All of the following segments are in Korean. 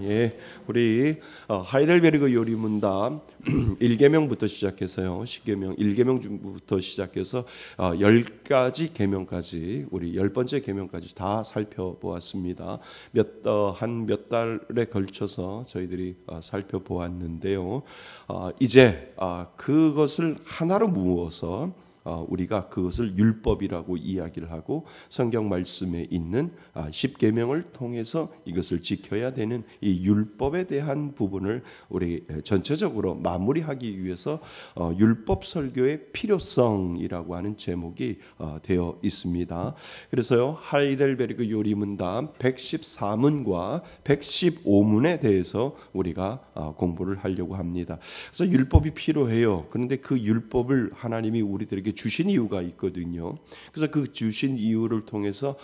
예, 우리 하이델베르그 요리문답 1계명부터 시작해서요, 10계명, 1계명부터 시작해서 10가지 계명까지, 우리 10번째 계명까지 다 살펴보았습니다. 한 몇 달에 걸쳐서 저희들이 살펴보았는데요. 이제 그것을 하나로 모어서 우리가 그것을 율법이라고 이야기를 하고, 성경 말씀에 있는 10계명을 통해서 이것을 지켜야 되는 이 율법에 대한 부분을 우리 전체적으로 마무리하기 위해서 율법 설교의 필요성이라고 하는 제목이 되어 있습니다. 그래서요, 하이델베르그 요리문답 114문과 115문에 대해서 우리가 공부를 하려고 합니다. 그래서 율법이 필요해요. 그런데 그 율법을 하나님이 우리들에게 주신 이유가 있거든요. 그래서 그 주신 이유를 통해서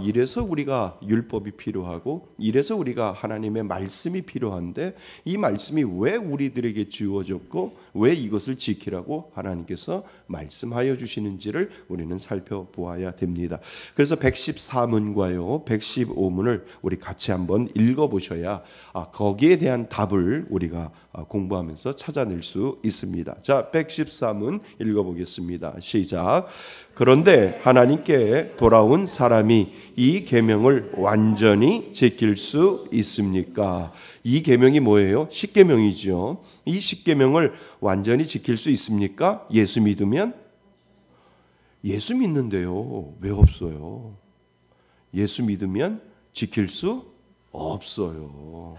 이래서 우리가 율법이 필요하고, 이래서 우리가 하나님의 말씀이 필요한데, 이 말씀이 왜 우리들에게 주어졌고 왜 이것을 지키라고 하나님께서 말씀하여 주시는지를 우리는 살펴보아야 됩니다. 그래서 114문과요 115문을 우리 같이 한번 읽어보셔야 거기에 대한 답을 우리가 공부하면서 찾아낼 수 있습니다. 자, 114문 읽어보겠습니다. 시작. 그런데 하나님께 돌아온 사람이 이 계명을 완전히 지킬 수 있습니까? 이 계명이 뭐예요? 10계명이죠. 이 10계명을 완전히 지킬 수 있습니까? 예수 믿으면? 예수 믿는데요, 왜 없어요? 예수 믿으면 지킬 수 없어요.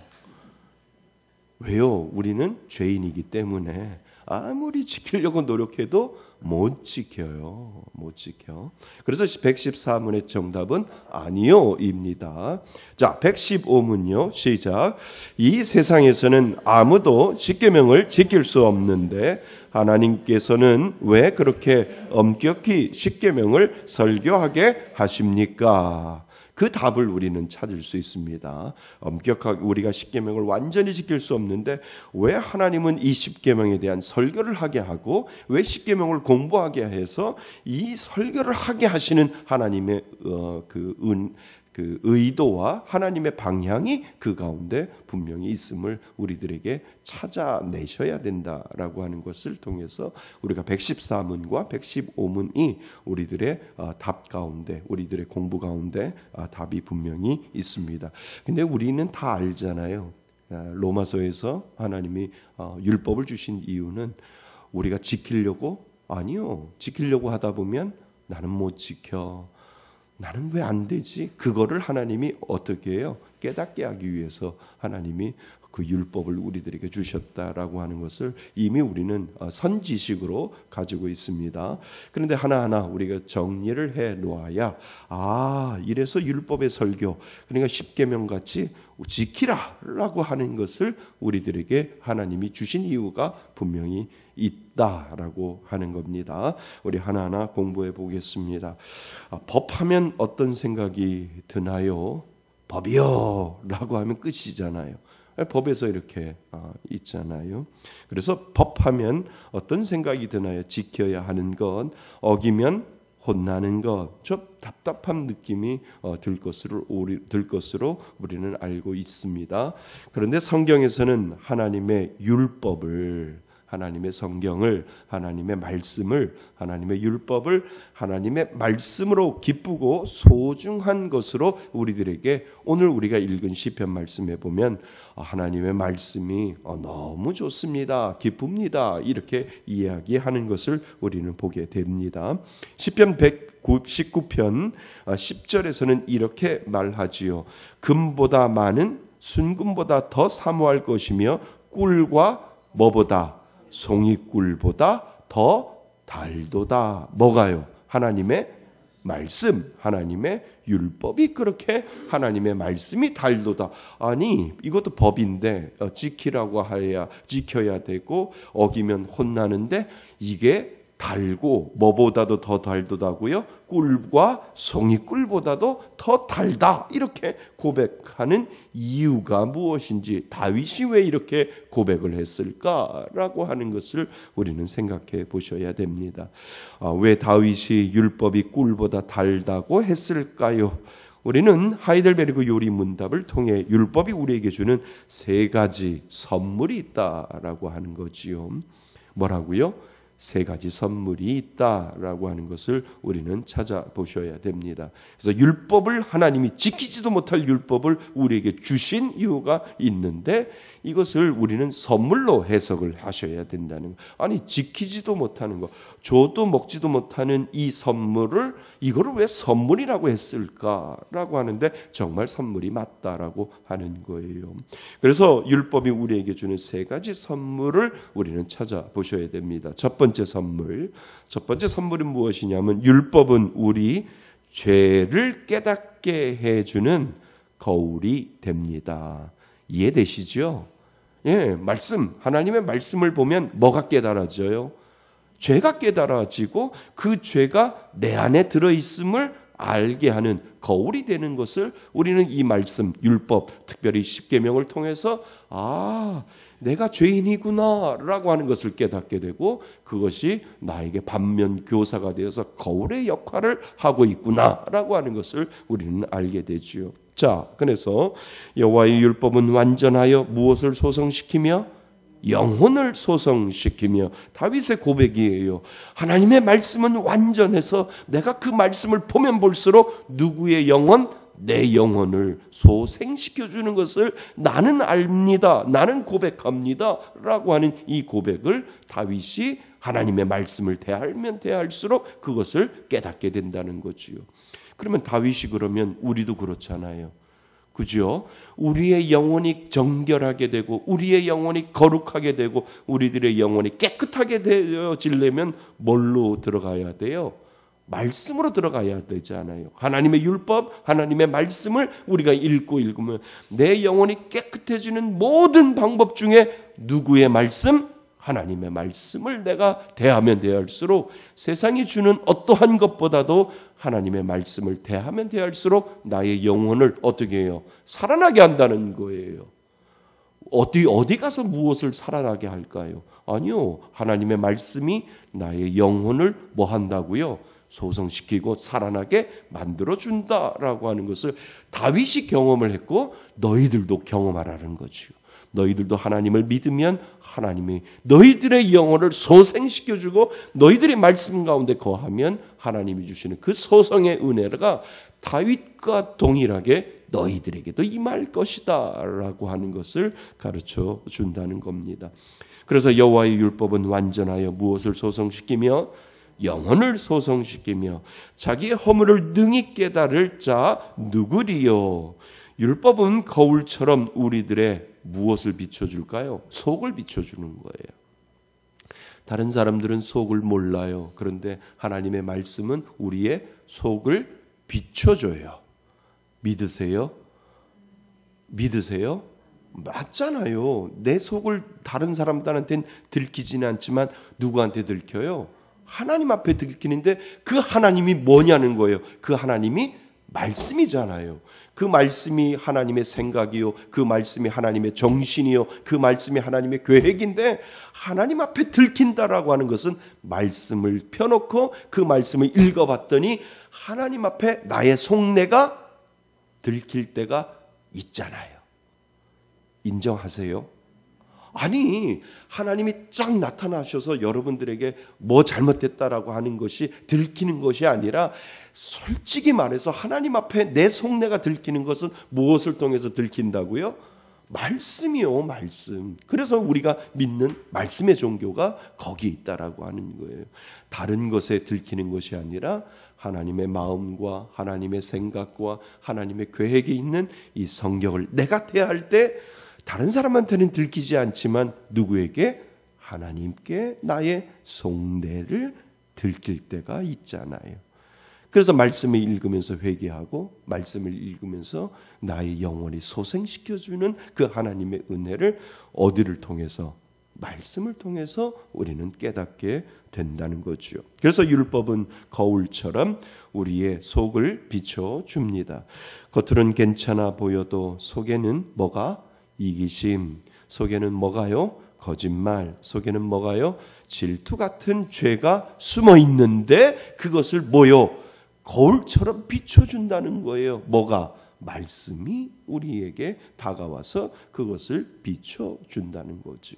왜요? 우리는 죄인이기 때문에 아무리 지키려고 노력해도 못 지켜요. 못 지켜. 그래서 114문의 정답은 아니요입니다. 자, 115문요. 시작. 이 세상에서는 아무도 10계명을 지킬 수 없는데 하나님께서는 왜 그렇게 엄격히 10계명을 설교하게 하십니까? 그 답을 우리는 찾을 수 있습니다. 엄격하게 우리가 10계명을 완전히 지킬 수 없는데 왜 하나님은 이 10계명에 대한 설교를 하게 하고, 왜 10계명을 공부하게 해서 이 설교를 하게 하시는 하나님의 그 의도와 하나님의 방향이 그 가운데 분명히 있음을 우리들에게 찾아내셔야 된다라고 하는 것을 통해서 우리가 114문과 115문이 우리들의 답 가운데, 우리들의 공부 가운데 답이 분명히 있습니다. 근데 우리는 다 알잖아요. 로마서에서 하나님이 율법을 주신 이유는 우리가 지키려고? 아니요. 지키려고 하다 보면 나는 못 지켜, 나는 왜 안 되지? 그거를 하나님이 어떻게 해요? 깨닫게 하기 위해서 하나님이 그 율법을 우리들에게 주셨다라고 하는 것을 이미 우리는 선지식으로 가지고 있습니다. 그런데 하나하나 우리가 정리를 해 놓아야, 이래서 율법의 설교, 그러니까 10계명 같이 지키라라고 하는 것을 우리들에게 하나님이 주신 이유가 분명히 있다라고 하는 겁니다. 우리 하나하나 공부해 보겠습니다. 법하면 어떤 생각이 드나요? 법이요 라고 하면 끝이잖아요. 법에서 이렇게 있잖아요. 그래서 법하면 어떤 생각이 드나요? 지켜야 하는 것, 어기면 혼나는 것, 좀 답답한 느낌이 들 것으로 우리는 알고 있습니다. 그런데 성경에서는 하나님의 율법을, 하나님의 성경을, 하나님의 말씀을, 하나님의 율법을 하나님의 말씀으로 기쁘고 소중한 것으로 우리들에게, 오늘 우리가 읽은 시편 말씀에 보면 하나님의 말씀이 너무 좋습니다, 기쁩니다, 이렇게 이야기하는 것을 우리는 보게 됩니다. 시편 119편 10절에서는 이렇게 말하지요. 금보다 많은 순금보다 더 사모할 것이며 꿀과 뭐보다? 송이꿀보다 더 달도다. 뭐가요? 하나님의 말씀, 하나님의 율법이 그렇게 하나님의 말씀이 달도다. 아니, 이것도 법인데 지키라고 해야 지켜야 되고, 어기면 혼나는데 이게 달고 뭐보다도 더 달도다고요? 꿀과 송이꿀보다도 더 달다. 이렇게 고백하는 이유가 무엇인지, 다윗이 왜 이렇게 고백을 했을까라고 하는 것을 우리는 생각해 보셔야 됩니다. 왜 다윗이 율법이 꿀보다 달다고 했을까요? 우리는 하이델베르그 요리 문답을 통해 율법이 우리에게 주는 세 가지 선물이 있다라고 하는 거지요. 뭐라고요? 세 가지 선물이 있다라고 하는 것을 우리는 찾아보셔야 됩니다. 그래서 율법을 하나님이 지키지도 못할 율법을 우리에게 주신 이유가 있는데 이것을 우리는 선물로 해석을 하셔야 된다는 거. 아니 지키지도 못하는 거, 줘도 먹지도 못하는 이 선물을 이거를 왜 선물이라고 했을까라고 하는데 정말 선물이 맞다라고 하는 거예요. 그래서 율법이 우리에게 주는 세 가지 선물을 우리는 찾아보셔야 됩니다. 첫 번째 선물은 무엇이냐면 율법은 우리 죄를 깨닫게 해주는 거울이 됩니다. 이해되시죠? 예, 하나님의 말씀을 보면 뭐가 깨달아져요? 죄가 깨달아지고 그 죄가 내 안에 들어있음을 알게 하는 거울이 되는 것을 우리는 이 말씀, 율법, 특별히 십계명을 통해서 내가 죄인이구나 라고 하는 것을 깨닫게 되고 그것이 나에게 반면 교사가 되어서 거울의 역할을 하고 있구나 라고 하는 것을 우리는 알게 되지요. 자, 그래서 여호와의 율법은 완전하여 무엇을 소성시키며? 영혼을 소성시키며. 다윗의 고백이에요. 하나님의 말씀은 완전해서 내가 그 말씀을 보면 볼수록 누구의 영혼? 내 영혼을 소생시켜주는 것을 나는 압니다. 나는 고백합니다. 라고 하는 이 고백을 다윗이 하나님의 말씀을 대하면 대할수록 그것을 깨닫게 된다는 거지요. 그러면 다윗이 그러면 우리도 그렇잖아요. 그죠? 우리의 영혼이 정결하게 되고 우리의 영혼이 거룩하게 되고 우리들의 영혼이 깨끗하게 되어지려면 뭘로 들어가야 돼요? 말씀으로 들어가야 되잖아요. 하나님의 율법, 하나님의 말씀을 우리가 읽으면 내 영혼이 깨끗해지는 모든 방법 중에 누구의 말씀? 하나님의 말씀을 내가 대하면 대할수록 세상이 주는 어떠한 것보다도 하나님의 말씀을 대하면 대할수록 나의 영혼을 어떻게 해요? 살아나게 한다는 거예요. 어디 가서 무엇을 살아나게 할까요? 아니요. 하나님의 말씀이 나의 영혼을 뭐 한다고요? 소성시키고 살아나게 만들어준다라고 하는 것을 다윗이 경험을 했고 너희들도 경험하라는 거죠. 너희들도 하나님을 믿으면 하나님이 너희들의 영혼을 소생시켜주고 너희들의 말씀 가운데 거하면 하나님이 주시는 그 소성의 은혜가 다윗과 동일하게 너희들에게도 임할 것이다 라고 하는 것을 가르쳐 준다는 겁니다. 그래서 여호와의 율법은 완전하여 무엇을 소성시키며? 영혼을 소성시키며 자기의 허물을 능히 깨달을 자 누구리요? 율법은 거울처럼 우리들의 무엇을 비춰줄까요? 속을 비춰주는 거예요. 다른 사람들은 속을 몰라요. 그런데 하나님의 말씀은 우리의 속을 비춰줘요. 믿으세요? 믿으세요? 맞잖아요. 내 속을 다른 사람들한테는 들키지는 않지만 누구한테 들켜요? 하나님 앞에 들키는데 그 하나님이 뭐냐는 거예요. 그 하나님이 말씀이잖아요. 그 말씀이 하나님의 생각이요. 그 말씀이 하나님의 정신이요. 그 말씀이 하나님의 계획인데 하나님 앞에 들킨다라고 하는 것은 말씀을 펴놓고 그 말씀을 읽어봤더니 하나님 앞에 나의 속내가 들킬 때가 있잖아요. 인정하세요? 아니 하나님이 쫙 나타나셔서 여러분들에게 뭐 잘못됐다라고 하는 것이 들키는 것이 아니라 솔직히 말해서 하나님 앞에 내 속내가 들키는 것은 무엇을 통해서 들킨다고요? 말씀이요, 말씀. 그래서 우리가 믿는 말씀의 종교가 거기 있다라고 하는 거예요. 다른 것에 들키는 것이 아니라 하나님의 마음과 하나님의 생각과 하나님의 계획이 있는 이 성경을 내가 대할 때 다른 사람한테는 들키지 않지만 누구에게? 하나님께 나의 속내를 들킬 때가 있잖아요. 그래서 말씀을 읽으면서 회개하고 말씀을 읽으면서 나의 영혼이 소생시켜주는 그 하나님의 은혜를 어디를 통해서? 말씀을 통해서 우리는 깨닫게 된다는 거죠. 그래서 율법은 거울처럼 우리의 속을 비춰줍니다. 겉으로는 괜찮아 보여도 속에는 뭐가? 이기심. 속에는 뭐가요? 거짓말. 속에는 뭐가요? 질투 같은 죄가 숨어 있는데 그것을 뭐요? 거울처럼 비춰준다는 거예요. 뭐가? 말씀이 우리에게 다가와서 그것을 비춰준다는 거죠.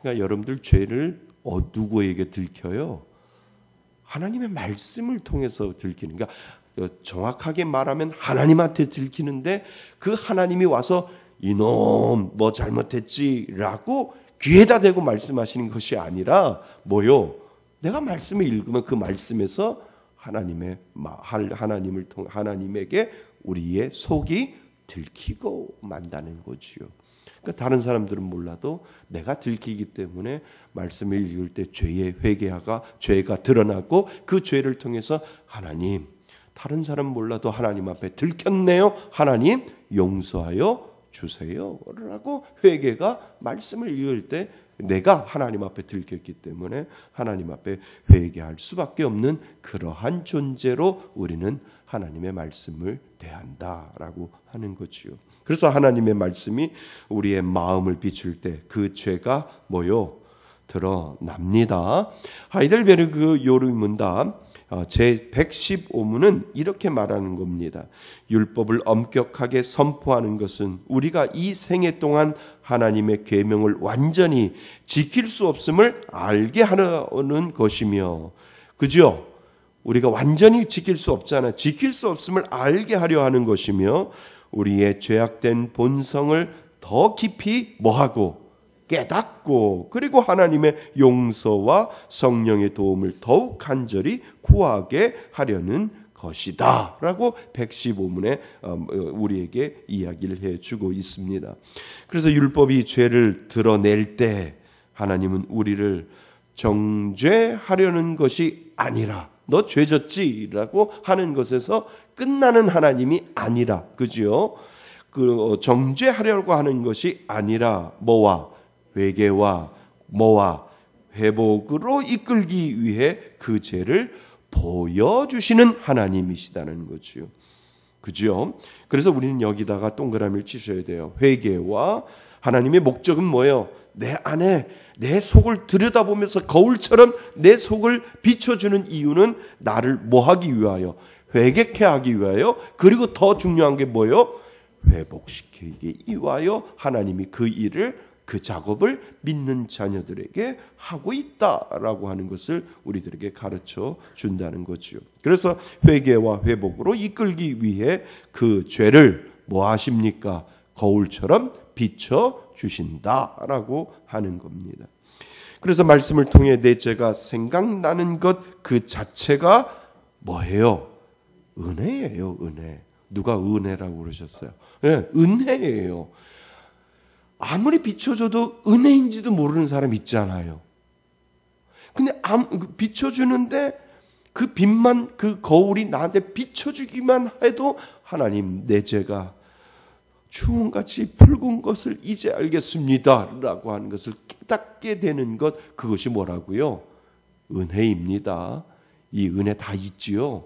그러니까 여러분들 죄를 누구에게 들켜요? 하나님의 말씀을 통해서 들키는. 그러니까 정확하게 말하면 하나님한테 들키는데 그 하나님이 와서 이놈 뭐 잘못했지라고 귀에다 대고 말씀하시는 것이 아니라 뭐요? 내가 말씀을 읽으면 그 말씀에서 하나님에게 우리의 속이 들키고 만다는 거지요. 그러니까 다른 사람들은 몰라도 내가 들키기 때문에 말씀을 읽을 때 죄의 죄가 드러나고 그 죄를 통해서 하나님, 다른 사람 몰라도 하나님 앞에 들켰네요. 하나님 용서하여 주세요 라고 회개가 말씀을 읽을 때 내가 하나님 앞에 들켰기 때문에 하나님 앞에 회개할 수밖에 없는 그러한 존재로 우리는 하나님의 말씀을 대한다라고 하는 거지요. 그래서 하나님의 말씀이 우리의 마음을 비출 때 그 죄가 뭐요? 드러납니다. 하이델베르그 요르문답 제 115문은 이렇게 말하는 겁니다. 율법을 엄격하게 선포하는 것은 우리가 이 생애 동안 하나님의 계명을 완전히 지킬 수 없음을 알게 하는 것이며, 그죠? 우리가 완전히 지킬 수 없잖아. 지킬 수 없음을 알게 하려 하는 것이며, 우리의 죄악된 본성을 더 깊이 뭐하고 깨닫고, 그리고 하나님의 용서와 성령의 도움을 더욱 간절히 구하게 하려는 것이다 라고 115문에 우리에게 이야기를 해주고 있습니다. 그래서 율법이 죄를 드러낼 때 하나님은 우리를 정죄하려는 것이 아니라, 너 죄졌지라고 하는 것에서 끝나는 하나님이 아니라, 그죠? 그 정죄하려고 하는 것이 아니라 뭐와? 회개와 뭐와? 회복으로 이끌기 위해 그 죄를 보여주시는 하나님이시다는 거죠. 그죠? 그래서 우리는 여기다가 동그라미를 치셔야 돼요. 회개와 하나님의 목적은 뭐예요? 내 안에 내 속을 들여다보면서 거울처럼 내 속을 비춰주는 이유는 나를 뭐하기 위하여? 회개케 하기 위하여. 그리고 더 중요한 게 뭐예요? 회복시키기 위하여 하나님이 그 일을, 그 작업을 믿는 자녀들에게 하고 있다라고 하는 것을 우리들에게 가르쳐 준다는 거죠. 그래서 회개와 회복으로 이끌기 위해 그 죄를 뭐 하십니까? 거울처럼 비춰 주신다라고 하는 겁니다. 그래서 말씀을 통해 내 죄가 생각나는 것 그 자체가 뭐예요? 은혜예요, 은혜. 누가 은혜라고 그러셨어요? 네, 은혜예요. 아무리 비춰줘도 은혜인지도 모르는 사람 있잖아요. 근데 비춰주는데 그 빛만, 그 거울이 나한테 비춰주기만 해도 하나님, 내 죄가 추원같이 붉은 것을 이제 알겠습니다 라고 하는 것을 깨닫게 되는 것, 그것이 뭐라고요? 은혜입니다. 이 은혜 다 있지요.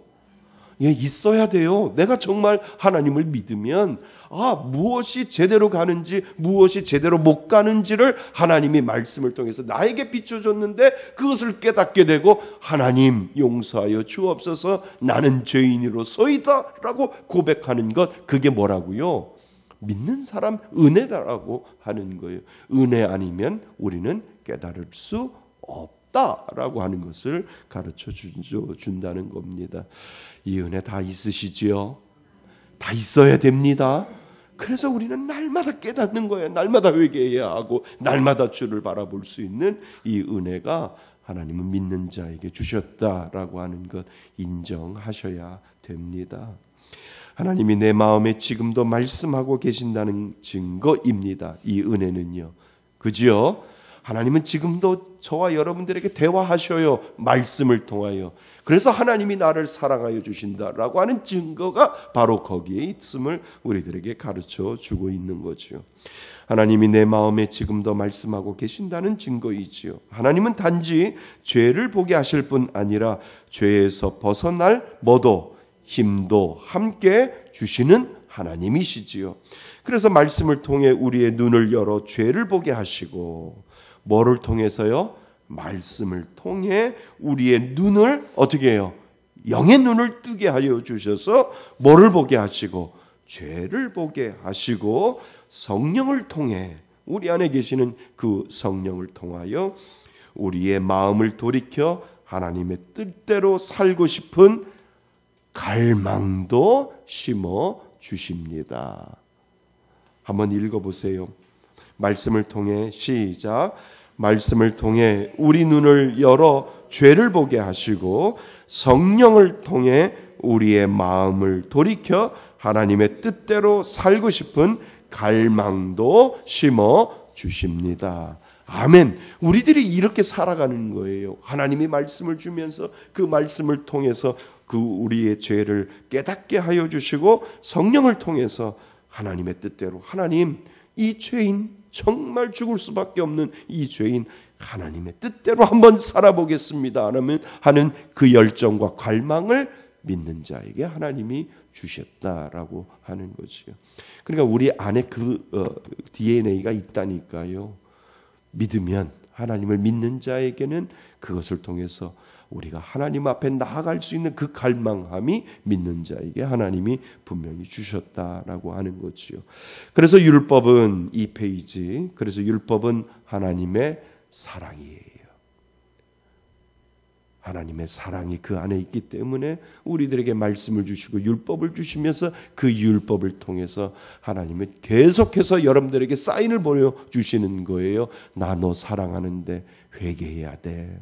예, 있어야 돼요. 내가 정말 하나님을 믿으면 무엇이 제대로 가는지 무엇이 제대로 못 가는지를 하나님이 말씀을 통해서 나에게 비춰줬는데 그것을 깨닫게 되고, 하나님 용서하여 주옵소서, 나는 죄인으로서이다 라고 고백하는 것, 그게 뭐라고요? 믿는 사람 은혜다라고 하는 거예요. 은혜 아니면 우리는 깨달을 수 없다라고 하는 것을 가르쳐 준다는 겁니다. 이 은혜 다 있으시지요? 다 있어야 됩니다. 그래서 우리는 날마다 깨닫는 거예요. 날마다 회개해야 하고 날마다 주를 바라볼 수 있는 이 은혜가 하나님은 믿는 자에게 주셨다라고 하는 것 인정하셔야 됩니다. 하나님이 내 마음에 지금도 말씀하고 계신다는 증거입니다. 이 은혜는요. 그지요? 하나님은 지금도 저와 여러분들에게 대화하셔요. 말씀을 통하여. 그래서 하나님이 나를 사랑하여 주신다라고 하는 증거가 바로 거기에 있음을 우리들에게 가르쳐 주고 있는 거죠. 하나님이 내 마음에 지금도 말씀하고 계신다는 증거이지요. 하나님은 단지 죄를 보게 하실 뿐 아니라 죄에서 벗어날 뭐도, 힘도 함께 주시는 하나님이시지요. 그래서 말씀을 통해 우리의 눈을 열어 죄를 보게 하시고, 뭐를 통해서요? 말씀을 통해 우리의 눈을 어떻게 해요? 영의 눈을 뜨게 하여 주셔서 뭐를 보게 하시고 죄를 보게 하시고 성령을 통해 우리 안에 계시는 그 성령을 통하여 우리의 마음을 돌이켜 하나님의 뜻대로 살고 싶은 갈망도 심어 주십니다. 한번 읽어보세요. 말씀을 통해 시작. 말씀을 통해 우리 눈을 열어 죄를 보게 하시고 성령을 통해 우리의 마음을 돌이켜 하나님의 뜻대로 살고 싶은 갈망도 심어 주십니다. 아멘. 우리들이 이렇게 살아가는 거예요. 하나님이 말씀을 주면서 그 말씀을 통해서 그 우리의 죄를 깨닫게 하여 주시고 성령을 통해서 하나님의 뜻대로 하나님 이 죄인 정말 죽을 수밖에 없는 이 죄인 하나님의 뜻대로 한번 살아보겠습니다 하는 그 열정과 갈망을 믿는 자에게 하나님이 주셨다라고 하는 거지요. 그러니까 우리 안에 그 DNA가 있다니까요. 믿으면 하나님을 믿는 자에게는 그것을 통해서 우리가 하나님 앞에 나아갈 수 있는 그 갈망함이 믿는 자에게 하나님이 분명히 주셨다라고 하는 거지요. 그래서 율법은 이 페이지, 그래서 율법은 하나님의 사랑이에요. 하나님의 사랑이 그 안에 있기 때문에 우리들에게 말씀을 주시고 율법을 주시면서 그 율법을 통해서 하나님은 계속해서 여러분들에게 사인을 보여주시는 거예요. 나 너 사랑하는데 회개해야 돼.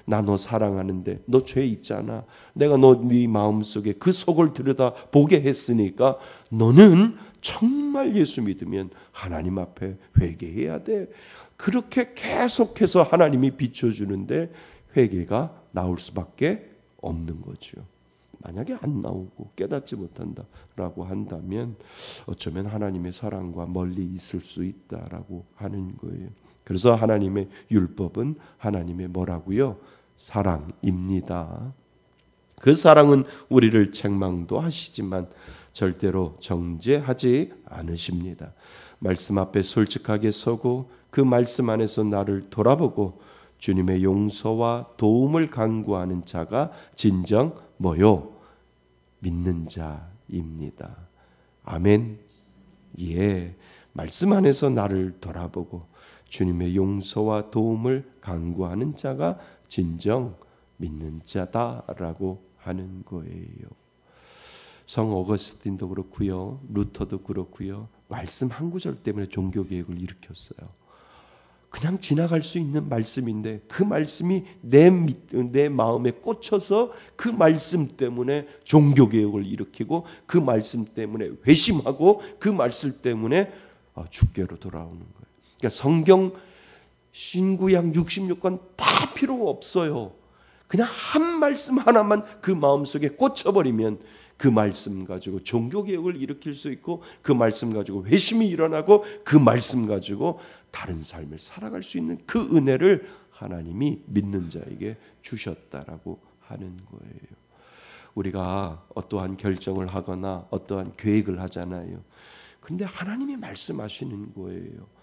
나 너 사랑하는데 너 죄 있잖아. 내가 네 마음속에 그 속을 들여다 보게 했으니까 너는 정말 예수 믿으면 하나님 앞에 회개해야 돼. 그렇게 계속해서 하나님이 비춰주는데 회개가 나올 수밖에 없는 거죠. 만약에 안 나오고 깨닫지 못한다라고 한다면 어쩌면 하나님의 사랑과 멀리 있을 수 있다라고 하는 거예요. 그래서 하나님의 율법은 하나님의 뭐라고요? 사랑입니다. 그 사랑은 우리를 책망도 하시지만 절대로 정죄하지 않으십니다. 말씀 앞에 솔직하게 서고 그 말씀 안에서 나를 돌아보고 주님의 용서와 도움을 간구하는 자가 진정 뭐요? 믿는 자입니다. 아멘. 예, 말씀 안에서 나를 돌아보고 주님의 용서와 도움을 간구하는 자가 진정 믿는 자다라고 하는 거예요. 성 어거스틴도 그렇고요. 루터도 그렇고요. 말씀 한 구절 때문에 종교개혁을 일으켰어요. 그냥 지나갈 수 있는 말씀인데 그 말씀이 내 마음에 꽂혀서 그 말씀 때문에 종교개혁을 일으키고 그 말씀 때문에 회심하고 그 말씀 때문에 주께로 돌아오는 거예요. 그러니까 성경 신구약 66권 다 필요 없어요. 그냥 한 말씀 하나만 그 마음속에 꽂혀버리면 그 말씀 가지고 종교개혁을 일으킬 수 있고 그 말씀 가지고 회심이 일어나고 그 말씀 가지고 다른 삶을 살아갈 수 있는 그 은혜를 하나님이 믿는 자에게 주셨다라고 하는 거예요. 우리가 어떠한 결정을 하거나 어떠한 계획을 하잖아요. 그런데 하나님이 말씀하시는 거예요.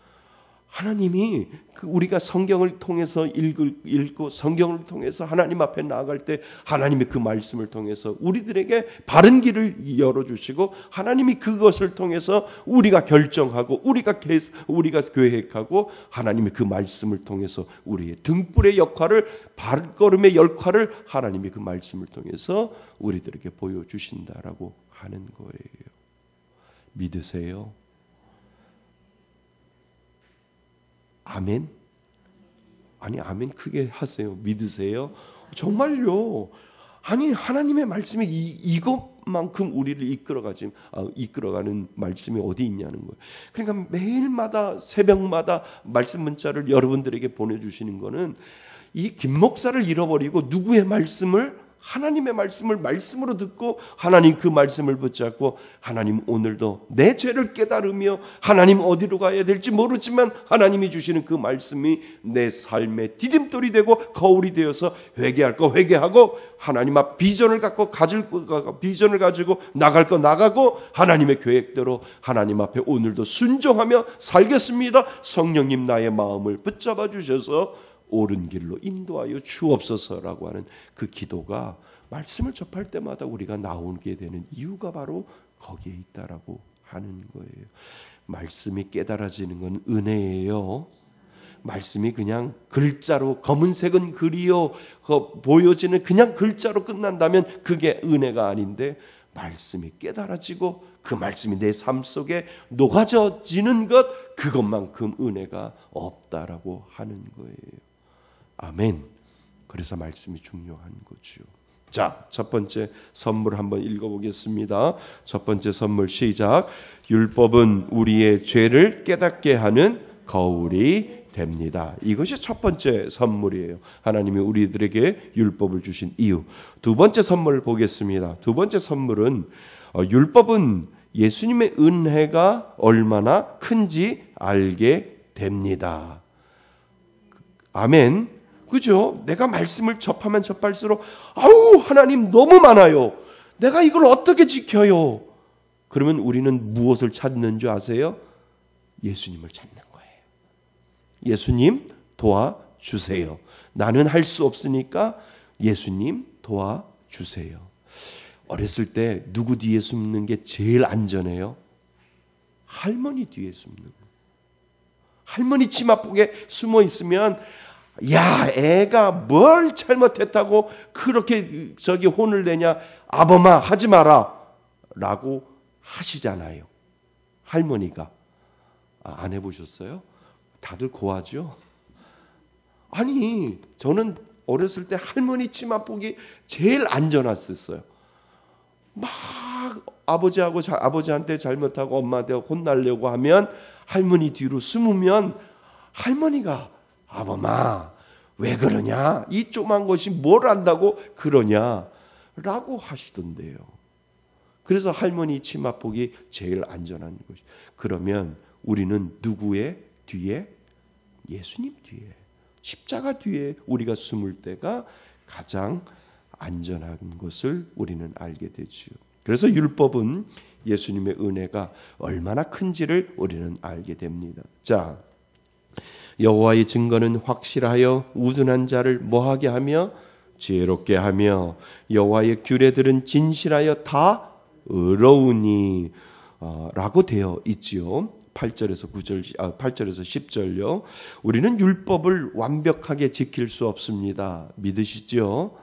하나님이 우리가 성경을 통해서 읽고 성경을 통해서 하나님 앞에 나아갈 때 하나님의 그 말씀을 통해서 우리들에게 바른 길을 열어주시고 하나님이 그것을 통해서 우리가 결정하고 우리가 계획하고 하나님의 그 말씀을 통해서 우리의 등불의 역할을 발걸음의 역할을 하나님이 그 말씀을 통해서 우리들에게 보여주신다라고 하는 거예요. 믿으세요? 아멘? 아니 아멘 크게 하세요. 믿으세요? 정말요. 아니 하나님의 말씀이 이것만큼 우리를 이끌어가는 말씀이 어디 있냐는 거예요. 그러니까 매일마다 새벽마다 말씀 문자를 여러분들에게 보내주시는 거는 이 김 목사를 잃어버리고 누구의 말씀을 하나님의 말씀을 말씀으로 듣고 하나님 그 말씀을 붙잡고 하나님 오늘도 내 죄를 깨달으며 하나님 어디로 가야 될지 모르지만 하나님이 주시는 그 말씀이 내 삶의 디딤돌이 되고 거울이 되어서 회개할 거 회개하고 하나님 앞 비전을 가지고 나갈 거 나가고 하나님의 계획대로 하나님 앞에 오늘도 순종하며 살겠습니다. 성령님 나의 마음을 붙잡아 주셔서 옳은 길로 인도하여 주옵소서라고 하는 그 기도가 말씀을 접할 때마다 우리가 나오게 되는 이유가 바로 거기에 있다라고 하는 거예요. 말씀이 깨달아지는 건 은혜예요. 말씀이 그냥 글자로 검은색은 글이요 보여지는 그냥 글자로 끝난다면 그게 은혜가 아닌데, 말씀이 깨달아지고 그 말씀이 내 삶 속에 녹아져지는 것, 그것만큼 은혜가 없다라고 하는 거예요. 아멘. 그래서 말씀이 중요한 거죠. 자, 첫 번째 선물 한번 읽어보겠습니다. 첫 번째 선물 시작. 율법은 우리의 죄를 깨닫게 하는 거울이 됩니다. 이것이 첫 번째 선물이에요. 하나님이 우리들에게 율법을 주신 이유. 두 번째 선물을 보겠습니다. 두 번째 선물은 율법은 예수님의 은혜가 얼마나 큰지 알게 됩니다. 아멘. 그죠? 내가 말씀을 접하면 접할수록 아우 하나님 너무 많아요. 내가 이걸 어떻게 지켜요? 그러면 우리는 무엇을 찾는 줄 아세요? 예수님을 찾는 거예요. 예수님 도와주세요. 나는 할 수 없으니까 예수님 도와주세요. 어렸을 때 누구 뒤에 숨는 게 제일 안전해요? 할머니 뒤에 숨는 거. 할머니 치마폭에 숨어 있으면 야, 애가 뭘 잘못했다고 그렇게 저기 혼을 내냐, 아범아 하지 마라 라고 하시잖아요. 할머니가. 안 해보셨어요? 다들 고하죠? 아니, 저는 어렸을 때 할머니 치마폭이 제일 안전했었어요. 막 아버지한테 잘못하고 엄마한테 혼나려고 하면 할머니 뒤로 숨으면 할머니가 아범아 왜 그러냐, 이 조그만 것이 뭘 안다고 그러냐 라고 하시던데요. 그래서 할머니 치마폭이 제일 안전한 것이. 그러면 우리는 누구의 뒤에? 예수님 뒤에, 십자가 뒤에 우리가 숨을 때가 가장 안전한 것을 우리는 알게 되죠. 그래서 율법은 예수님의 은혜가 얼마나 큰지를 우리는 알게 됩니다. 자, 여호와의 증거는 확실하여 우둔한 자를 뭐하게 하며 지혜롭게 하며 여호와의 규례들은 진실하여 다 의로우니 라고 되어 있지요. 8절에서 10절요. 우리는 율법을 완벽하게 지킬 수 없습니다. 믿으시죠?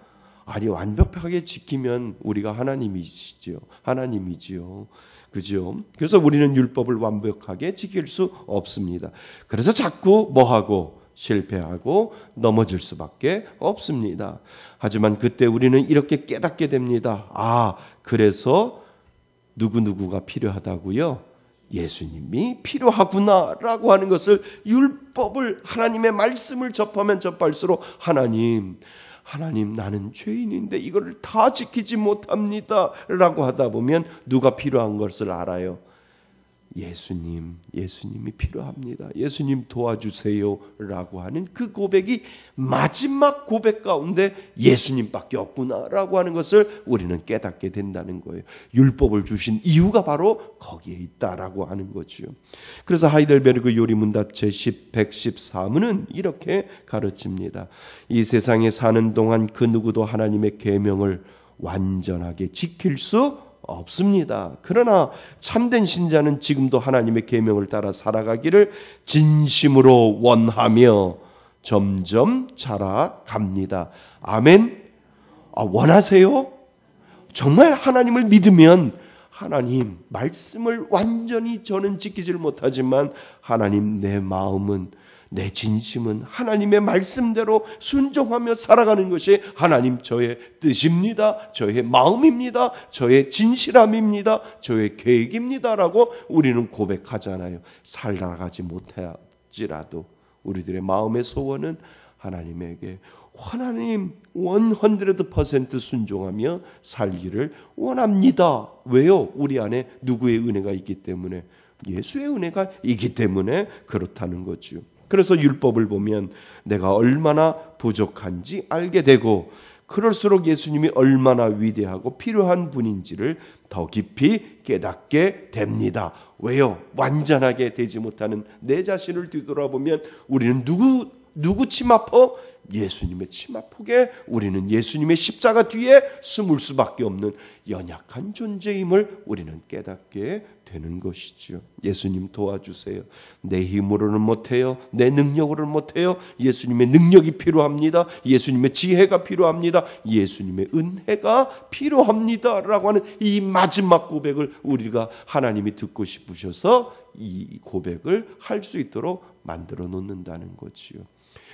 아니, 완벽하게 지키면 우리가 하나님이시죠. 하나님이지요. 그죠? 그래서 우리는 율법을 완벽하게 지킬 수 없습니다. 그래서 자꾸 뭐하고 실패하고 넘어질 수밖에 없습니다. 하지만 그때 우리는 이렇게 깨닫게 됩니다. 아, 그래서 누구누구가 필요하다고요? 예수님이 필요하구나라고 하는 것을, 율법을, 하나님의 말씀을 접하면 접할수록 하나님 나는 죄인인데 이거를 다 지키지 못합니다 라고 하다 보면 누가 필요한 것을 알아요? 예수님이 필요합니다. 예수님 도와주세요 라고 하는 그 고백이 마지막 고백 가운데 예수님밖에 없구나라고 하는 것을 우리는 깨닫게 된다는 거예요. 율법을 주신 이유가 바로 거기에 있다라고 하는 거죠. 그래서 하이델베르그 요리문답 제113은 이렇게 가르칩니다. 이 세상에 사는 동안 그 누구도 하나님의 계명을 완전하게 지킬 수 없습니다. 그러나 참된 신자는 지금도 하나님의 계명을 따라 살아가기를 진심으로 원하며 점점 자라갑니다. 아멘. 원하세요? 정말 하나님을 믿으면 하나님 말씀을 완전히 저는 지키지를 못하지만 하나님 내 마음은, 내 진심은 하나님의 말씀대로 순종하며 살아가는 것이 하나님 저의 뜻입니다. 저의 마음입니다. 저의 진실함입니다. 저의 계획입니다라고 우리는 고백하잖아요. 살아가지 못할지라도 우리들의 마음의 소원은 하나님에게 하나님 100% 순종하며 살기를 원합니다. 왜요? 우리 안에 누구의 은혜가 있기 때문에, 예수의 은혜가 있기 때문에 그렇다는 거죠. 그래서 율법을 보면 내가 얼마나 부족한지 알게 되고, 그럴수록 예수님이 얼마나 위대하고 필요한 분인지를 더 깊이 깨닫게 됩니다. 왜요? 완전하게 되지 못하는 내 자신을 뒤돌아보면 우리는 누구 치마포? 예수님의 치마폭에 우리는 예수님의 십자가 뒤에 숨을 수밖에 없는 연약한 존재임을 우리는 깨닫게 되는 것이죠. 예수님 도와주세요. 내 힘으로는 못해요. 내 능력으로는 못해요. 예수님의 능력이 필요합니다. 예수님의 지혜가 필요합니다. 예수님의 은혜가 필요합니다 라고 하는 이 마지막 고백을 우리가 하나님이 듣고 싶으셔서 이 고백을 할 수 있도록 만들어 놓는다는 거지요.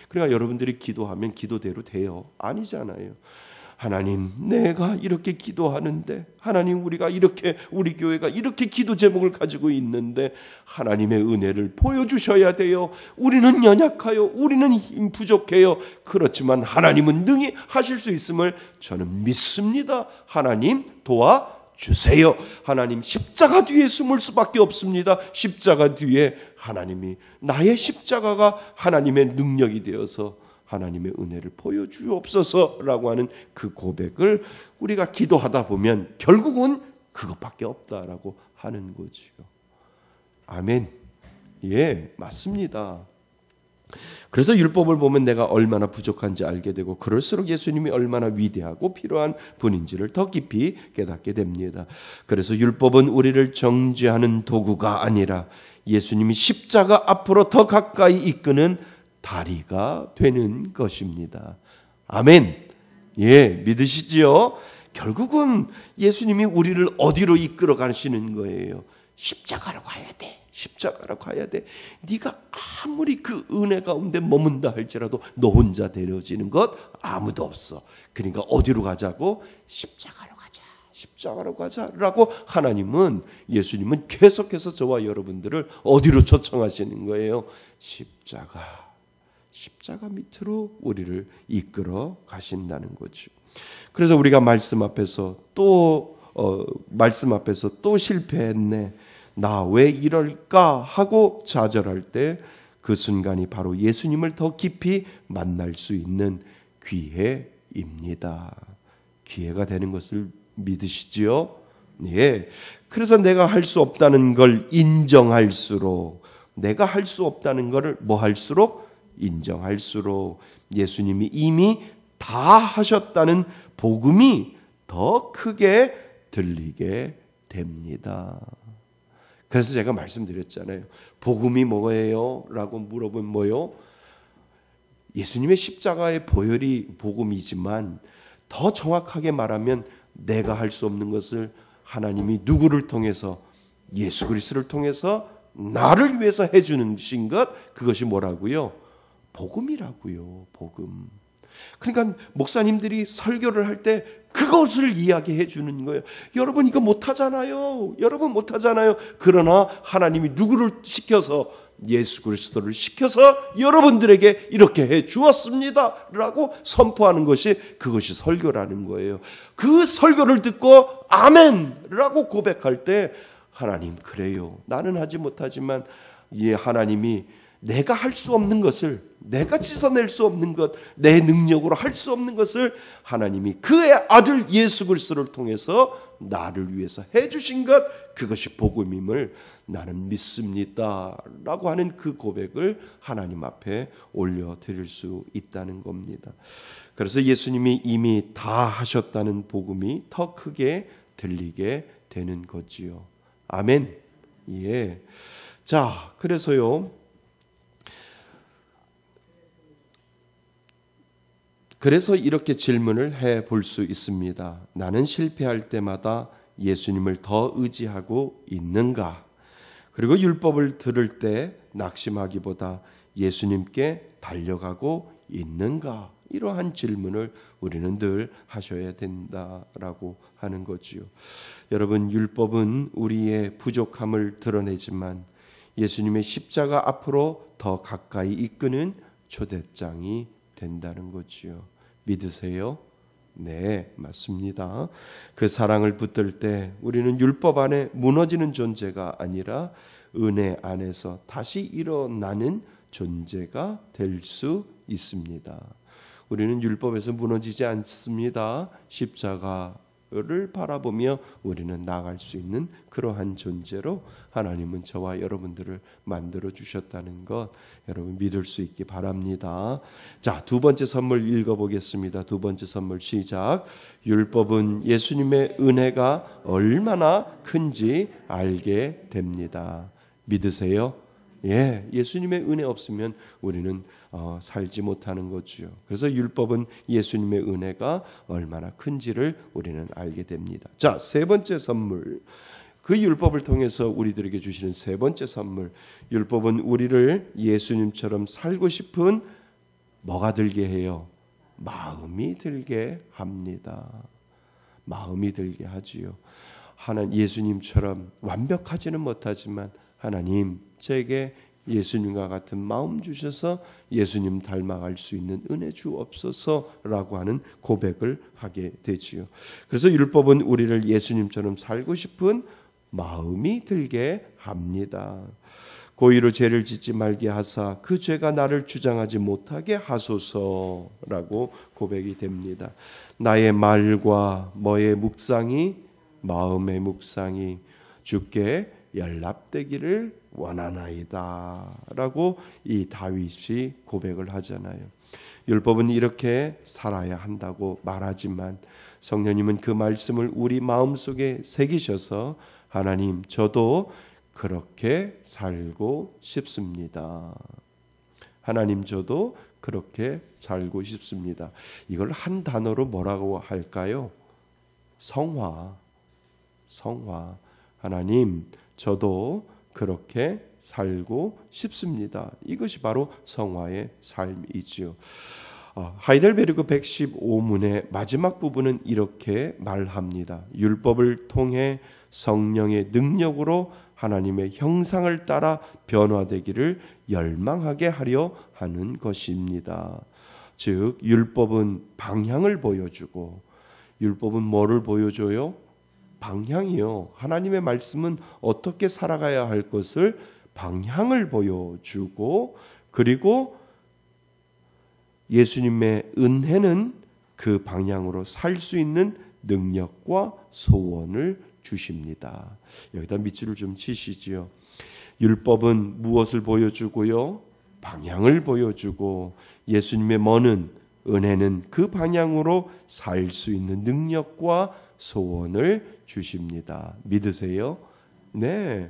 그러니까 여러분들이 기도하면 기도대로 돼요? 아니잖아요. 하나님, 내가 이렇게 기도하는데, 하나님, 우리 교회가 이렇게 기도 제목을 가지고 있는데 하나님의 은혜를 보여주셔야 돼요. 우리는 연약해요. 우리는 힘 부족해요. 그렇지만 하나님은 능히 하실 수 있음을 저는 믿습니다. 하나님 도와주세요. 하나님, 십자가 뒤에 숨을 수밖에 없습니다. 십자가 뒤에 하나님이, 나의 십자가가 하나님의 능력이 되어서 하나님의 은혜를 보여주옵소서라고 하는 그 고백을 우리가 기도하다 보면 결국은 그것밖에 없다라고 하는 거지요. 아멘. 예, 맞습니다. 그래서 율법을 보면 내가 얼마나 부족한지 알게 되고, 그럴수록 예수님이 얼마나 위대하고 필요한 분인지를 더 깊이 깨닫게 됩니다. 그래서 율법은 우리를 정죄하는 도구가 아니라 예수님이 십자가 앞으로 더 가까이 이끄는 다리가 되는 것입니다. 아멘. 예, 믿으시지요? 결국은 예수님이 우리를 어디로 이끌어 가시는 거예요? 십자가로 가야 돼. 십자가로 가야 돼. 네가 아무리 그 은혜 가운데 머문다 할지라도 너 혼자 데려지는 것 아무도 없어. 그러니까 어디로 가자고? 십자가로 가자. 십자가로 가자라고 하나님은, 예수님은 계속해서 저와 여러분들을 어디로 초청하시는 거예요? 십자가 밑으로 우리를 이끌어 가신다는 거죠. 그래서 우리가 말씀 앞에서 또 실패했네, 나 왜 이럴까 하고 좌절할 때 그 순간이 바로 예수님을 더 깊이 만날 수 있는 기회입니다. 기회가 되는 것을 믿으시지요? 예. 그래서 내가 할 수 없다는 걸 인정할수록, 내가 할 수 없다는 것을 인정할수록 예수님이 이미 다 하셨다는 복음이 더 크게 들리게 됩니다. 그래서 제가 말씀드렸잖아요. 복음이 뭐예요? 라고 물어보면 뭐요? 예수님의 십자가의 보혈이 복음이지만 더 정확하게 말하면 내가 할 수 없는 것을 하나님이 누구를 통해서, 예수 그리스도를 통해서 나를 위해서 해주는 것, 그것이 뭐라고요? 복음이라고요. 복음. 그러니까 목사님들이 설교를 할 때 그것을 이야기해 주는 거예요. 여러분 이거 못하잖아요. 그러나 하나님이 누구를 시켜서, 예수 그리스도를 시켜서 여러분들에게 이렇게 해 주었습니다 라고 선포하는 것이, 그것이 설교라는 거예요. 그 설교를 듣고 아멘 라고 고백할 때 하나님, 그래요. 나는 하지 못하지만 하나님이 내가 할 수 없는 것을, 내가 씻어낼 수 없는 것, 내 능력으로 할 수 없는 것을 하나님이 그의 아들 예수 그리스도를 통해서 나를 위해서 해주신 것, 그것이 복음임을 나는 믿습니다 라고 하는 그 고백을 하나님 앞에 올려드릴 수 있다는 겁니다. 그래서 예수님이 이미 다 하셨다는 복음이 더 크게 들리게 되는 거지요. 아멘. 예. 자, 그래서 이렇게 질문을 해 볼 수 있습니다. 나는 실패할 때마다 예수님을 더 의지하고 있는가? 그리고 율법을 들을 때 낙심하기보다 예수님께 달려가고 있는가? 이러한 질문을 우리는 늘 하셔야 된다라고 하는 거지요. 여러분, 율법은 우리의 부족함을 드러내지만 예수님의 십자가 앞으로 더 가까이 이끄는 초대장이 된다는 거지요. 믿으세요? 네, 맞습니다. 그 사랑을 붙들 때 우리는 율법 안에 무너지는 존재가 아니라 은혜 안에서 다시 일어나는 존재가 될 수 있습니다. 우리는 율법에서 무너지지 않습니다. 십자가 것들을 바라보며 우리는 나아갈 수 있는 그러한 존재로 하나님은 저와 여러분들을 만들어 주셨다는 것 여러분 믿을 수 있기 바랍니다. 자, 두 번째 선물 읽어보겠습니다. 두 번째 선물 시작. 율법은 예수님의 은혜가 얼마나 큰지 알게 됩니다. 믿으세요? 예, 예수님의 은혜 없으면 우리는 살지 못하는 거죠. 그래서 율법은 예수님의 은혜가 얼마나 큰지를 우리는 알게 됩니다. 자, 세 번째 선물. 그 율법을 통해서 우리들에게 주시는 세 번째 선물. 율법은 우리를 예수님처럼 살고 싶은 뭐가 들게 해요? 마음이 들게 합니다. 마음이 들게 하지요. 예수님처럼 완벽하지는 못하지만 하나님 제게 예수님과 같은 마음 주셔서 예수님 닮아갈 수 있는 은혜 주옵소서라고 하는 고백을 하게 되지요. 그래서 율법은 우리를 예수님처럼 살고 싶은 마음이 들게 합니다. 고의로 죄를 짓지 말게 하사 그 죄가 나를 주장하지 못하게 하소서라고 고백이 됩니다. 나의 말과 너의 묵상이 마음의 묵상이 주께 연락되기를 원하나이다 라고 이 다윗이 고백을 하잖아요. 율법은 이렇게 살아야 한다고 말하지만 성령님은 그 말씀을 우리 마음속에 새기셔서 하나님 저도 그렇게 살고 싶습니다. 하나님 저도 그렇게 살고 싶습니다. 이걸 한 단어로 뭐라고 할까요? 성화. 하나님 저도 그렇게 살고 싶습니다. 이것이 바로 성화의 삶이지요. 하이델베르그 115문의 마지막 부분은 이렇게 말합니다. 율법을 통해 성령의 능력으로 하나님의 형상을 따라 변화되기를 열망하게 하려 하는 것입니다. 즉 율법은 방향을 보여주고 율법은 뭐를 보여줘요? 방향이요. 하나님의 말씀은 어떻게 살아가야 할 것을 방향을 보여주고 그리고 예수님의 은혜는 그 방향으로 살 수 있는 능력과 소원을 주십니다. 여기다 밑줄을 좀 치시지요. 율법은 무엇을 보여주고요? 방향을 보여주고 예수님의 뭐는 은혜는 그 방향으로 살 수 있는 능력과 소원을 주십니다. 믿으세요? 네,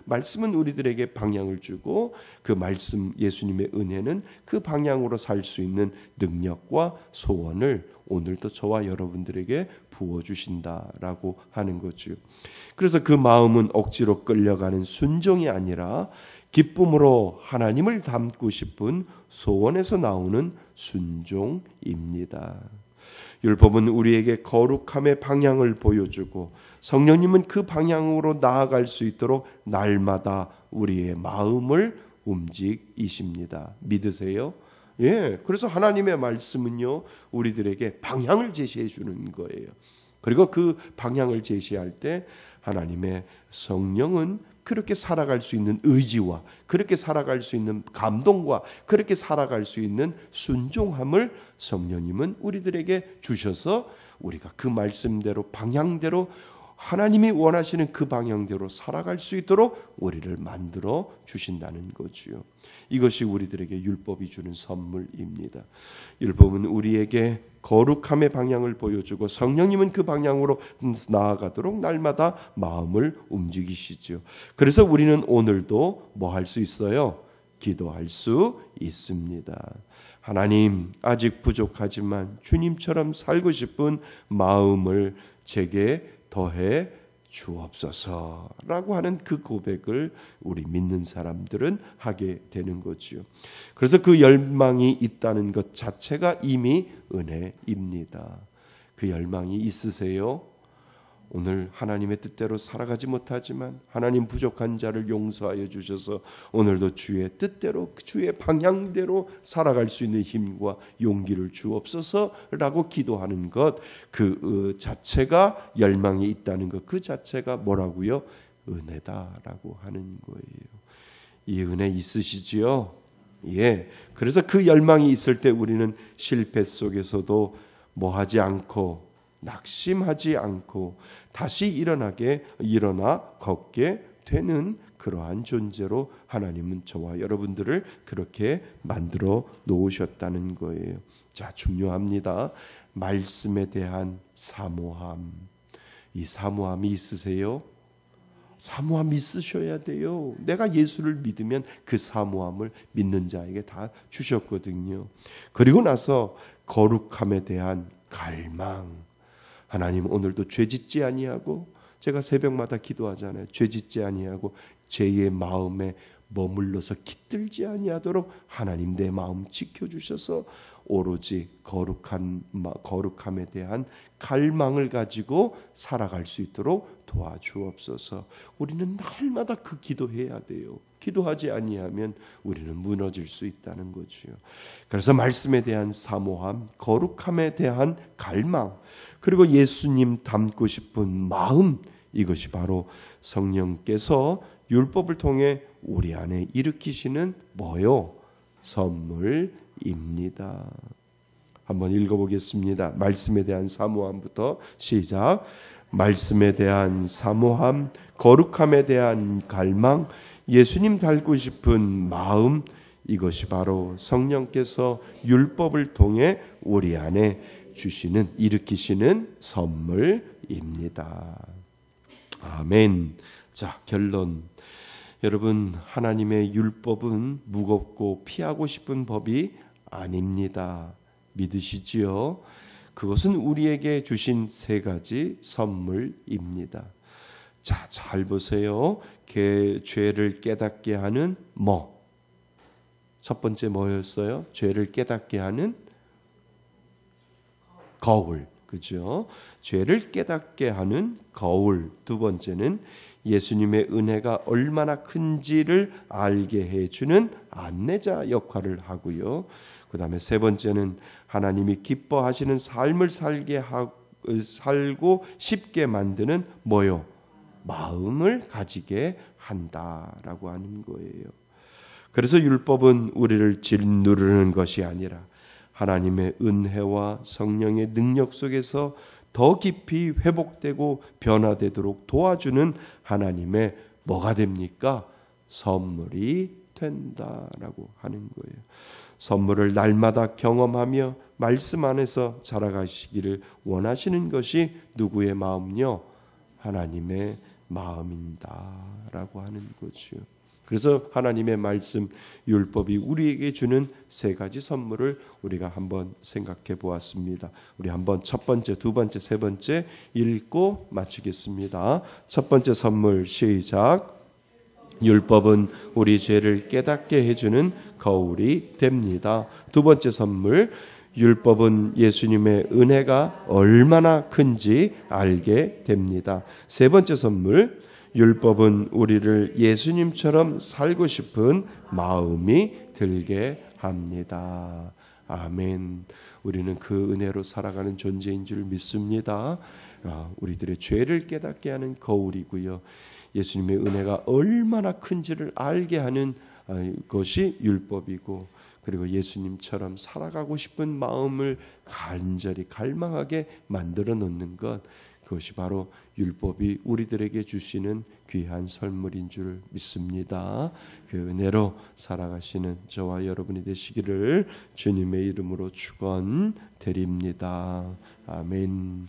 말씀은 우리들에게 방향을 주고 그 말씀 예수님의 은혜는 그 방향으로 살 수 있는 능력과 소원을 오늘도 저와 여러분들에게 부어주신다라고 하는 거죠. 그래서 그 마음은 억지로 끌려가는 순종이 아니라 기쁨으로 하나님을 닮고 싶은 소원에서 나오는 순종입니다. 율법은 우리에게 거룩함의 방향을 보여주고 성령님은 그 방향으로 나아갈 수 있도록 날마다 우리의 마음을 움직이십니다. 믿으세요? 예, 그래서 하나님의 말씀은요 우리들에게 방향을 제시해 주는 거예요. 그리고 그 방향을 제시할 때 하나님의 성령은 그렇게 살아갈 수 있는 의지와 그렇게 살아갈 수 있는 감동과 그렇게 살아갈 수 있는 순종함을 성령님은 우리들에게 주셔서 우리가 그 말씀대로 방향대로 하나님이 원하시는 그 방향대로 살아갈 수 있도록 우리를 만들어 주신다는 거지요. 이것이 우리들에게 율법이 주는 선물입니다. 율법은 우리에게 거룩함의 방향을 보여주고 성령님은 그 방향으로 나아가도록 날마다 마음을 움직이시죠. 그래서 우리는 오늘도 뭐 할 수 있어요? 기도할 수 있습니다. 하나님, 아직 부족하지만 주님처럼 살고 싶은 마음을 제게 더해 주옵소서라고 하는 그 고백을 우리 믿는 사람들은 하게 되는 거죠. 그래서 그 열망이 있다는 것 자체가 이미 은혜입니다. 그 열망이 있으세요? 오늘 하나님의 뜻대로 살아가지 못하지만 하나님 부족한 자를 용서하여 주셔서 오늘도 주의 뜻대로 주의 방향대로 살아갈 수 있는 힘과 용기를 주옵소서라고 기도하는 것 그 자체가 열망이 있다는 것 그 자체가 뭐라고요? 은혜다라고 하는 거예요. 이 은혜 있으시지요? 예. 그래서 그 열망이 있을 때 우리는 실패 속에서도 뭐하지 않고 낙심하지 않고 다시 일어나 걷게 되는 그러한 존재로 하나님은 저와 여러분들을 그렇게 만들어 놓으셨다는 거예요. 자, 중요합니다. 말씀에 대한 사모함. 이 사모함이 있으세요? 사모함 있으셔야 돼요. 내가 예수를 믿으면 그 사모함을 믿는 자에게 다 주셨거든요. 그리고 나서 거룩함에 대한 갈망. 하나님 오늘도 죄짓지 아니하고, 제가 새벽마다 기도하잖아요. 죄짓지 아니하고 죄의 마음에 머물러서 깃들지 아니하도록 하나님 내 마음 지켜주셔서 오로지 거룩함에 대한 갈망을 가지고 살아갈 수 있도록 도와주옵소서. 우리는 날마다 그 기도해야 돼요. 기도하지 아니하면 우리는 무너질 수 있다는 거죠. 그래서 말씀에 대한 사모함, 거룩함에 대한 갈망, 그리고 예수님 닮고 싶은 마음, 이것이 바로 성령께서 율법을 통해 우리 안에 일으키시는 뭐요? 선물입니다. 한번 읽어보겠습니다. 말씀에 대한 사모함부터 시작. 말씀에 대한 사모함, 거룩함에 대한 갈망, 예수님 닮고 싶은 마음, 이것이 바로 성령께서 율법을 통해 우리 안에 일으키시는 선물입니다. 아멘. 자, 결론. 여러분, 하나님의 율법은 무겁고 피하고 싶은 법이 아닙니다. 믿으시지요? 그것은 우리에게 주신 세 가지 선물입니다. 자, 잘 보세요. 죄를 깨닫게 하는 첫 번째 뭐였어요? 죄를 깨닫게 하는 거울. 그죠? 죄를 깨닫게 하는 거울. 두 번째는 예수님의 은혜가 얼마나 큰지를 알게 해주는 안내자 역할을 하고요. 그 다음에 세 번째는 하나님이 기뻐하시는 삶을 살고 싶게 만드는 뭐요? 마음을 가지게 한다라고 하는 거예요. 그래서 율법은 우리를 짓누르는 것이 아니라 하나님의 은혜와 성령의 능력 속에서 더 깊이 회복되고 변화되도록 도와주는 하나님의 뭐가 됩니까? 선물이 된다라고 하는 거예요. 선물을 날마다 경험하며 말씀 안에서 자라가시기를 원하시는 것이 누구의 마음요? 하나님의 마음인다라고 하는 거죠. 그래서 하나님의 말씀, 율법이 우리에게 주는 세 가지 선물을 우리가 한번 생각해 보았습니다. 우리 한번 첫 번째, 두 번째, 세 번째 읽고 마치겠습니다. 첫 번째 선물 시작. 율법은 우리 죄를 깨닫게 해주는 거울이 됩니다. 두 번째 선물, 율법은 예수님의 은혜가 얼마나 큰지 알게 됩니다. 세 번째 선물, 율법은 우리를 예수님처럼 살고 싶은 마음이 들게 합니다. 아멘. 우리는 그 은혜로 살아가는 존재인 줄 믿습니다. 우리들의 죄를 깨닫게 하는 거울이고요. 예수님의 은혜가 얼마나 큰지를 알게 하는 것이 율법이고, 그리고 예수님처럼 살아가고 싶은 마음을 간절히 갈망하게 만들어 놓는 것, 그것이 바로 율법이 우리들에게 주시는 귀한 선물인 줄 믿습니다. 그 은혜로 살아가시는 저와 여러분이 되시기를 주님의 이름으로 축원드립니다. 아멘.